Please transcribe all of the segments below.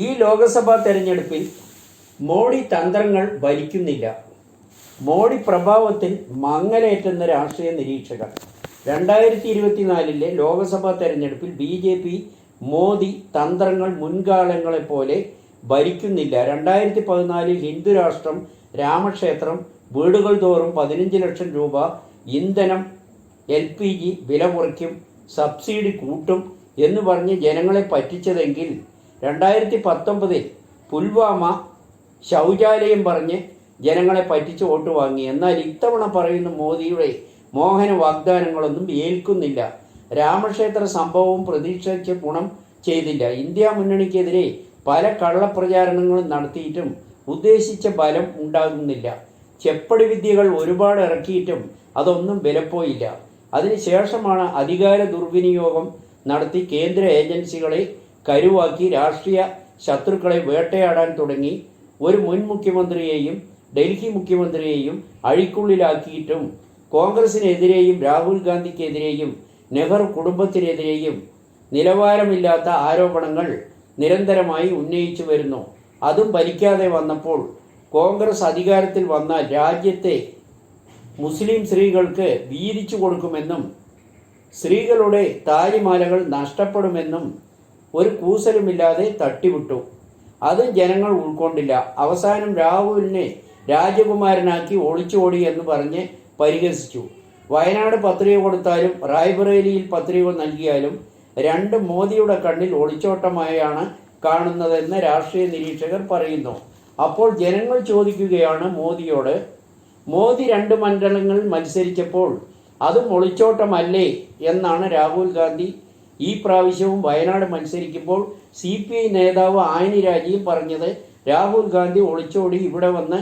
ഈ ലോക്സഭാ തെരഞ്ഞെടുപ്പിൽ മോഡി തന്ത്രങ്ങൾ ഭരിക്കുന്നില്ല. മോഡി പ്രഭാവത്തിൽ മങ്ങലേറ്റുന്ന രാഷ്ട്രീയ നിരീക്ഷകർ. 2024 ലോക്സഭാ തെരഞ്ഞെടുപ്പിൽ BJP മോദി തന്ത്രങ്ങൾ മുൻകാലങ്ങളെപ്പോലെ ഭരിക്കുന്നില്ല. 2014 ഹിന്ദുരാഷ്ട്രം, രാമക്ഷേത്രം, വീടുകൾ തോറും 15 ലക്ഷം രൂപ, ഇന്ധനം, LPG വില കുറയ്ക്കും, സബ്സിഡി കൂട്ടും എന്ന് പറഞ്ഞ് ജനങ്ങളെ പറ്റിച്ചതെങ്കിൽ 2019 പുൽവാമ ശൗചാലയം പറഞ്ഞ് ജനങ്ങളെ പറ്റിച്ച് വോട്ട് വാങ്ങി. എന്നാൽ ഇത്തവണ പറയുന്ന മോദിയുടെ മോഹന വാഗ്ദാനങ്ങളൊന്നും ഏൽക്കുന്നില്ല. രാമക്ഷേത്ര സംഭവവും പ്രതീക്ഷിച്ച ഗുണം ചെയ്തില്ല. ഇന്ത്യ മുന്നണിക്കെതിരെ പല കള്ളപ്രചാരണങ്ങളും നടത്തിയിട്ടും ഉദ്ദേശിച്ച ഫലം ഉണ്ടാകുന്നില്ല. ചെപ്പടി വിദ്യകൾ ഒരുപാട് ഇറക്കിയിട്ടും അതൊന്നും വിലപ്പോയില്ല. അതിനുശേഷമാണ് അധികാര ദുർവിനിയോഗം നടത്തി കേന്ദ്ര ഏജൻസികളെ കരുവാക്കി രാഷ്ട്രീയ ശത്രുക്കളെ വേട്ടയാടാൻ തുടങ്ങി. ഒരു മുൻ മുഖ്യമന്ത്രിയെയും ഡൽഹി മുഖ്യമന്ത്രിയെയും അഴിക്കുള്ളിലാക്കിയിട്ടും കോൺഗ്രസിനെതിരെയും രാഹുൽ ഗാന്ധിക്കെതിരെയും നെഹ്റു കുടുംബത്തിനെതിരെയും നിലവാരമില്ലാത്ത ആരോപണങ്ങൾ നിരന്തരമായി ഉന്നയിച്ചു വരുന്നു. അതും ഭരിക്കാതെ വന്നപ്പോൾ കോൺഗ്രസ് അധികാരത്തിൽ വന്നാൽ രാജ്യത്തെ മുസ്ലിം സ്ത്രീകൾക്ക് വീതിച്ചു കൊടുക്കുമെന്നും സ്ത്രീകളുടെ താലിമാലകൾ നഷ്ടപ്പെടുമെന്നും ഒരു കൂസലുമില്ലാതെ തട്ടിവിട്ടു. അത് ജനങ്ങൾ ഉൾക്കൊണ്ടില്ല. അവസാനം രാഹുലിനെ രാജകുമാരനാക്കി ഒളിച്ചോടി എന്ന് പറഞ്ഞ് പരിഹസിച്ചു. വയനാട് പത്രിക കൊടുത്താലും റായ്ബറേലിയിൽ പത്രിക നൽകിയാലും രണ്ട് മോദിയുടെ കണ്ണിൽ ഒളിച്ചോട്ടമായാണ് കാണുന്നതെന്ന് രാഷ്ട്രീയ നിരീക്ഷകർ പറയുന്നു. അപ്പോൾ ജനങ്ങൾ ചോദിക്കുകയാണ് മോദിയോട്, മോദി 2 മണ്ഡലങ്ങളിൽ മത്സരിച്ചപ്പോൾ അതും ഒളിച്ചോട്ടമല്ലേ എന്നാണ് രാഹുൽ ഗാന്ധി ഈ പ്രാവശ്യവും വയനാട് മത്സരിക്കുമ്പോൾ CPI നേതാവ് ആനി രാജയും പറഞ്ഞത്. രാഹുൽ ഗാന്ധി ഒളിച്ചോടി ഇവിടെ വന്ന്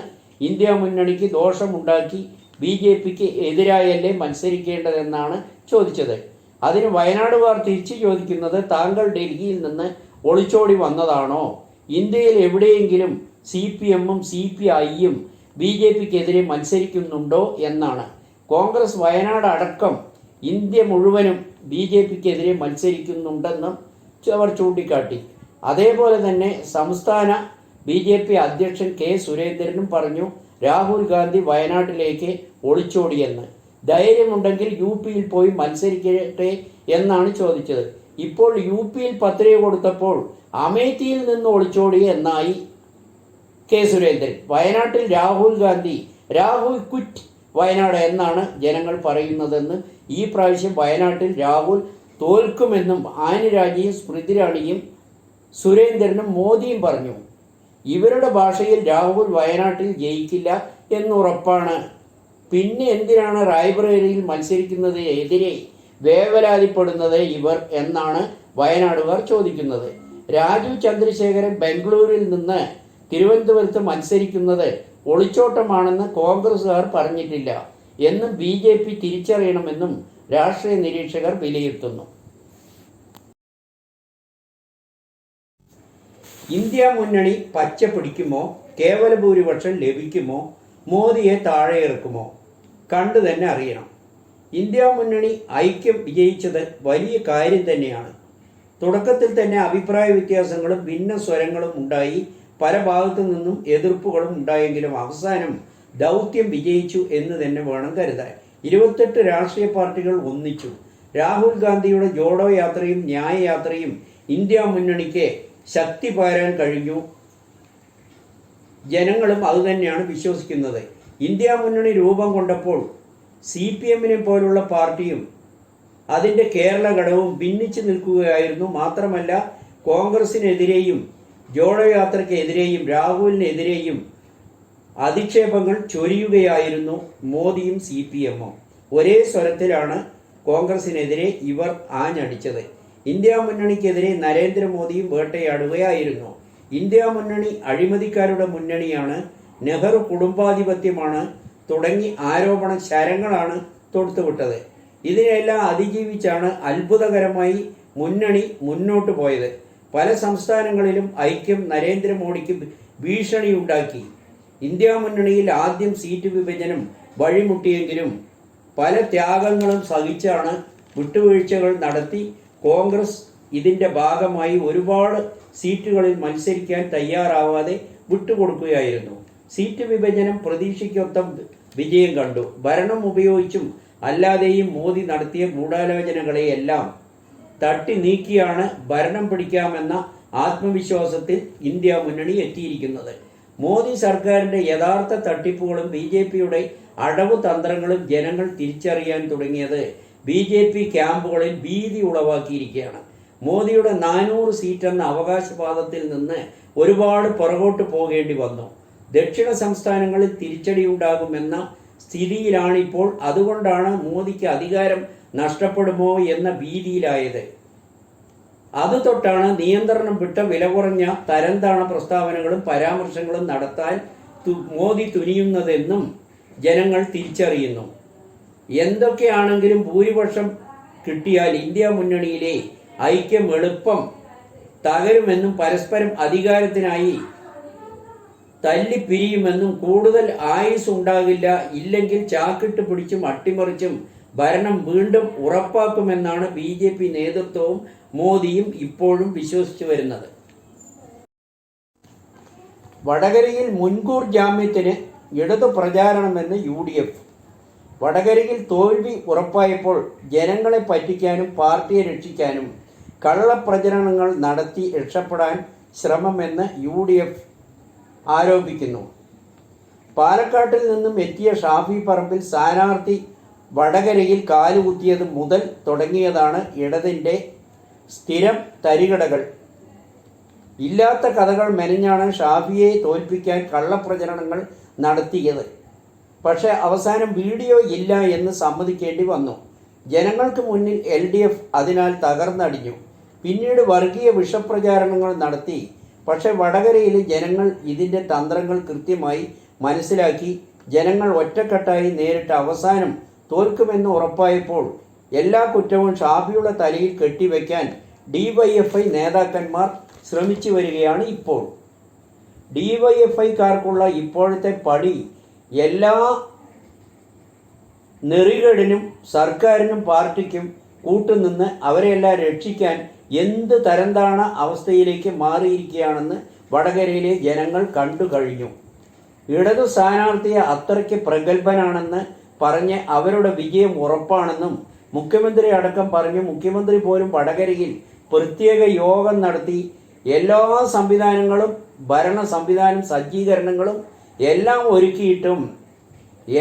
ഇന്ത്യ മുന്നണിക്ക് ദോഷമുണ്ടാക്കി BJPക്ക് എതിരായല്ലേ മത്സരിക്കേണ്ടതെന്നാണ് ചോദിച്ചത്. അതിന് വയനാടുകാർ തിരിച്ചു ചോദിക്കുന്നത്, താങ്കൾ ഡൽഹിയിൽ നിന്ന് ഒളിച്ചോടി വന്നതാണോ? ഇന്ത്യയിൽ എവിടെയെങ്കിലും CPMഉം CPIയും BJPക്കെതിരെ മത്സരിക്കുന്നുണ്ടോ എന്നാണ്. കോൺഗ്രസ് വയനാട് അടക്കം ഇന്ത്യ മുഴുവനും BJPക്കെതിരെ മത്സരിക്കുന്നുണ്ടെന്നും അവർ ചൂണ്ടിക്കാട്ടി. അതേപോലെ തന്നെ സംസ്ഥാന BJP അധ്യക്ഷൻ K. സുരേന്ദ്രനും പറഞ്ഞു രാഹുൽ ഗാന്ധി വയനാട്ടിലേക്ക് ഒളിച്ചോടിയെന്ന്. ധൈര്യമുണ്ടെങ്കിൽ UPയിൽ പോയി മത്സരിക്കട്ടെ എന്നാണ് ചോദിച്ചത്. ഇപ്പോൾ UPയിൽ പത്രിക കൊടുത്തപ്പോൾ അമേഠിയിൽ നിന്ന് ഒളിച്ചോടി എന്നായി K. സുരേന്ദ്രൻ. വയനാട്ടിൽ രാഹുൽ ക്വിറ്റ് വയനാട് എന്നാണ് ജനങ്ങൾ പറയുന്നതെന്ന്. ഈ പ്രാവശ്യം വയനാട്ടിൽ രാഹുൽ തോൽക്കുമെന്നും ആനി രാജയും സ്മൃതി ഇറാനിയും സുരേന്ദ്രനും മോദിയും പറഞ്ഞു. ഇവരുടെ ഭാഷയിൽ രാഹുൽ വയനാട്ടിൽ ജയിക്കില്ല എന്നുറപ്പാണ്. പിന്നെ എന്തിനാണ് റായ്ബറേലിയിൽ മത്സരിക്കുന്നത് എതിരെ വേവലാതിപ്പെടുന്നത് ഇവർ എന്നാണ് വയനാടുകാർ ചോദിക്കുന്നത്. രാജീവ് ചന്ദ്രശേഖരൻ ബംഗളൂരിൽ നിന്ന് തിരുവനന്തപുരത്ത് മത്സരിക്കുന്നത് ഒളിച്ചോട്ടമാണെന്ന് കോൺഗ്രസുകാർ പറഞ്ഞിട്ടില്ല എന്നും BJP തിരിച്ചറിയണമെന്നും രാഷ്ട്രീയ നിരീക്ഷകർ വിലയിരുത്തുന്നു. ഇന്ത്യ മുന്നണി പച്ച പിടിക്കുമോ? കേവല ഭൂരിപക്ഷം ലഭിക്കുമോ? മോദിയെ താഴെ ഇറക്കുമോ? കണ്ടു തന്നെ അറിയണം. ഇന്ത്യ മുന്നണി ഐക്യം വിജയിച്ചത് വലിയ കാര്യം തന്നെയാണ്. തുടക്കത്തിൽ തന്നെ അഭിപ്രായ വ്യത്യാസങ്ങളും ഭിന്ന സ്വരങ്ങളും ഉണ്ടായി. പല ഭാഗത്തു നിന്നും എതിർപ്പുകളും ഉണ്ടായെങ്കിലും അവസാനം ദൗത്യം വിജയിച്ചു എന്ന് തന്നെ വേണം കരുതാൻ. 28 രാഷ്ട്രീയ പാർട്ടികൾ ഒന്നിച്ചു. രാഹുൽ ഗാന്ധിയുടെ ജോഡോ യാത്രയും ന്യായയാത്രയും ഇന്ത്യ മുന്നണിക്ക് ശക്തി പകരാൻ കഴിഞ്ഞു. ജനങ്ങളും അതുതന്നെയാണ് വിശ്വസിക്കുന്നത്. ഇന്ത്യ മുന്നണി രൂപം കൊണ്ടപ്പോൾ CPMനെ പോലുള്ള പാർട്ടിയും അതിൻ്റെ കേരള ഘടകവും ഭിന്നിച്ചു നിൽക്കുകയായിരുന്നു. മാത്രമല്ല കോൺഗ്രസിനെതിരെയും ജോഡോ യാത്രയ്ക്കെതിരെയും രാഹുലിനെതിരെയും അധിക്ഷേപങ്ങൾ ചൊരിയുകയായിരുന്നു മോദിയും CPMഉം. ഒരേ സ്വരത്തിലാണ് കോൺഗ്രസിനെതിരെ ഇവർ ആഞ്ഞടിച്ചത്. ഇന്ത്യ മുന്നണിക്കെതിരെ നരേന്ദ്രമോദിയും വേട്ടയാടുകയായിരുന്നു. ഇന്ത്യ മുന്നണി അഴിമതിക്കാരുടെ മുന്നണിയാണ്, നെഹ്റു കുടുംബാധിപത്യമാണ് തുടങ്ങി ആരോപണ ശരങ്ങളാണ് തൊടുത്തുവിട്ടത്. ഇതിനെല്ലാം അതിജീവിച്ചാണ് അത്ഭുതകരമായി മുന്നണി മുന്നോട്ട് പോയത്. പല സംസ്ഥാനങ്ങളിലും ഐക്യം നരേന്ദ്രമോദിക്ക് ഭീഷണിയുണ്ടാക്കി. ഇന്ത്യ മുന്നണിയിൽ ആദ്യം സീറ്റ് വിഭജനം വഴിമുട്ടിയെങ്കിലും പല ത്യാഗങ്ങളും സഹിച്ചാണ്, വിട്ടുവീഴ്ചകൾ നടത്തി കോൺഗ്രസ് ഇതിൻ്റെ ഭാഗമായി ഒരുപാട് സീറ്റുകളിൽ മത്സരിക്കാൻ തയ്യാറാവാതെ വിട്ടുകൊടുക്കുകയായിരുന്നു. സീറ്റ് വിഭജനം പ്രതീക്ഷയ്ക്കൊത്ത വിജയം കണ്ടു. ഭരണം ഉപയോഗിച്ചും അല്ലാതെയും മോദി നടത്തിയ ഗൂഢാലോചനകളെയെല്ലാം തട്ടി നീക്കിയാണ് ഭരണം പിടിക്കാമെന്ന ആത്മവിശ്വാസത്തിൽ ഇന്ത്യ മുന്നണി എത്തിയിരിക്കുന്നത്. മോദി സർക്കാരിൻ്റെ യഥാർത്ഥ തട്ടിപ്പുകളും BJPയുടെ അടവു തന്ത്രങ്ങളും ജനങ്ങൾ തിരിച്ചറിയാൻ തുടങ്ങിയത് BJP ക്യാമ്പുകളിൽ ഭീതി ഉളവാക്കിയിരിക്കുകയാണ്. മോദിയുടെ 400 സീറ്റെന്ന അവകാശവാദത്തിൽ നിന്ന് ഒരുപാട് പുറകോട്ട് പോകേണ്ടി വന്നു. ദക്ഷിണ സംസ്ഥാനങ്ങളിൽ തിരിച്ചടിയുണ്ടാകുമെന്ന സ്ഥിതിയിലാണിപ്പോൾ. അതുകൊണ്ടാണ് മോദിക്ക് അധികാരം നഷ്ടപ്പെടുമോ എന്ന ഭീതിയിലായത്. അത് തൊട്ടാണ് നിയന്ത്രണം വിട്ട വില കുറഞ്ഞ തരംതാണ പ്രസ്താവനകളും പരാമർശങ്ങളും നടത്താൻ മോദി തുനിയുന്നതെന്നും ജനങ്ങൾ തിരിച്ചറിയുന്നു. എന്തൊക്കെയാണെങ്കിലും ഭൂരിപക്ഷം കിട്ടിയാൽ ഇന്ത്യ മുന്നണിയിലെ ഐക്യം എളുപ്പം തകരുമെന്നും പരസ്പരം അധികാരത്തിനായി തല്ലിപ്പിരിയുമെന്നും കൂടുതൽ ആയുസ് ഉണ്ടാകില്ല, ഇല്ലെങ്കിൽ ചാക്കിട്ട് പിടിച്ചും അട്ടിമറിച്ചും ഭരണം വീണ്ടും ഉറപ്പാക്കുമെന്നാണ് BJP നേതൃത്വവും മോദിയും ഇപ്പോഴും വിശ്വസിച്ചു വരുന്നത്. വടകരയിൽ മുൻകൂർ ജാമ്യത്തിന് ഇടതു പ്രചാരണമെന്ന് UDF. വടകരയിൽ തോൽവി ഉറപ്പായപ്പോൾ ജനങ്ങളെ പറ്റിക്കാനും പാർട്ടിയെ രക്ഷിക്കാനും കള്ളപ്രചരണങ്ങൾ നടത്തി രക്ഷപ്പെടാൻ ശ്രമമെന്ന് UDF ആരോപിക്കുന്നു. പാലക്കാട്ടിൽ നിന്നും എത്തിയ ഷാഫി പറമ്പിൽ സ്ഥാനാർത്ഥി വടകരയിൽ കാലുകുത്തിയത് മുതൽ തുടങ്ങിയതാണ് ഇടതിൻ്റെ സ്ഥിരം തരികടകൾ. ഇല്ലാത്ത കഥകൾ മെനഞ്ഞാണ് ഷാഫിയെ തോൽപ്പിക്കാൻ കള്ളപ്രചരണങ്ങൾ നടത്തിയത്. പക്ഷേ അവസാനം വീഡിയോ ഇല്ല എന്ന് സമ്മതിക്കേണ്ടി വന്നു. ജനങ്ങൾക്ക് മുന്നിൽ LDF അതിനാൽ തകർന്നടിഞ്ഞു. പിന്നീട് വർഗീയ വിഷപ്രചാരണങ്ങൾ നടത്തി. പക്ഷേ വടകരയിലെ ജനങ്ങൾ ഇതിൻ്റെ തന്ത്രങ്ങൾ കൃത്യമായി മനസ്സിലാക്കി. ജനങ്ങൾ ഒറ്റക്കെട്ടായി നേരിട്ട് അവസാനം തോൽക്കുമെന്ന് ഉറപ്പായപ്പോൾ എല്ലാ കുറ്റവും ഷാഫിയുടെ തലയിൽ കെട്ടിവെക്കാൻ DYFI നേതാക്കന്മാർ ശ്രമിച്ചു വരികയാണ് ഇപ്പോൾ. DYFIക്കാർക്കുള്ള ഇപ്പോഴത്തെ പണി എല്ലാ നെറികേടിനും സർക്കാരിനും പാർട്ടിക്കും കൂട്ടുനിന്ന് അവരെല്ലാം രക്ഷിക്കാൻ എന്ത് തരംതാണ അവസ്ഥയിലേക്ക് മാറിയിരിക്കുകയാണെന്ന് വടകരയിലെ ജനങ്ങൾ കണ്ടു കഴിഞ്ഞു. ഇടതു സ്ഥാനാർത്ഥിയെ അത്രയ്ക്ക് പ്രഗത്ഭനാണെന്ന് പറഞ്ഞ് അവരുടെ വിജയം ഉറപ്പാണെന്നും മുഖ്യമന്ത്രി അടക്കം പറഞ്ഞു. മുഖ്യമന്ത്രി പോലും വടകരയിൽ പ്രത്യേക യോഗം നടത്തി എല്ലാ സംവിധാനങ്ങളും ഭരണ സംവിധാനം സജ്ജീകരണങ്ങളും എല്ലാം ഒരുക്കിയിട്ടും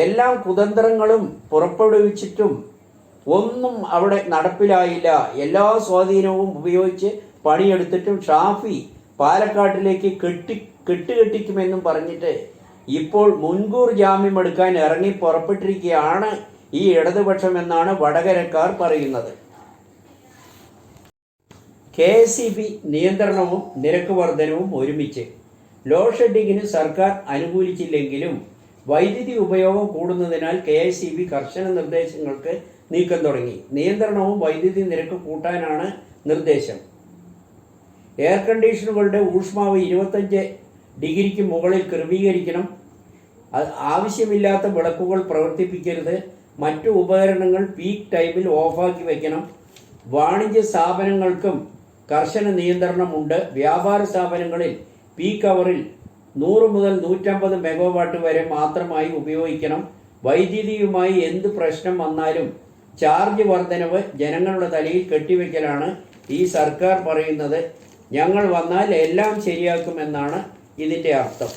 എല്ലാം കുതന്ത്രങ്ങളും പുറപ്പെടുവിച്ചിട്ടും ഒന്നും അവിടെ നടപ്പിലായില്ല. എല്ലാ സ്വാധീനവും ഉപയോഗിച്ച് പണിയെടുത്തിട്ടും ഷാഫി പാലക്കാട്ടിലേക്ക് കെട്ടുകെട്ടിക്കുമെന്നും പറഞ്ഞിട്ട് ഇപ്പോൾ മുൻകൂർ ജാമ്യം എടുക്കാൻ ഇറങ്ങി പുറപ്പെട്ടിരിക്കുകയാണ് ഈ ഇടതുപക്ഷം എന്നാണ് വടകരക്കാർ പറയുന്നത്. KSEB നിയന്ത്രണവും നിരക്ക് വർധനവും ഒരുമിച്ച്. ലോഡ് ഷെഡിങ്ങിന് സർക്കാർ അനുകൂലിച്ചില്ലെങ്കിലും വൈദ്യുതി ഉപയോഗം കൂടുന്നതിനാൽ KSEB കർശന നിർദ്ദേശങ്ങൾക്ക് നീക്കം തുടങ്ങി. നിയന്ത്രണവും വൈദ്യുതി നിരക്ക് കൂട്ടാനാണ് നിർദ്ദേശം. എയർ കണ്ടീഷനുകളുടെ ഊഷ്മാവ് 25 ഡിഗ്രിക്ക് മുകളിൽ ക്രമീകരിക്കണം. ആവശ്യമില്ലാത്ത വിളക്കുകൾ പ്രവർത്തിപ്പിക്കരുത്. മറ്റു ഉപകരണങ്ങൾ പീക്ക് ടൈമിൽ ഓഫാക്കി വയ്ക്കണം. വാണിജ്യ സ്ഥാപനങ്ങൾക്കും കർശന നിയന്ത്രണമുണ്ട്. വ്യാപാര സ്ഥാപനങ്ങളിൽ പീക്ക് അവറിൽ 100 മുതൽ 150 മെഗാവാട്ട് വരെ മാത്രമായി ഉപയോഗിക്കണം. വൈദ്യുതിയുമായി എന്ത് പ്രശ്നം വന്നാലും ചാർജ് വർധനവ് ജനങ്ങളുടെ തലയിൽ കെട്ടിവെക്കലാണ് ഈ സർക്കാർ പറയുന്നത്. ഞങ്ങൾ വന്നാൽ എല്ലാം ശരിയാക്കുമെന്നാണ് ഇതിൻ്റെ അർത്ഥം.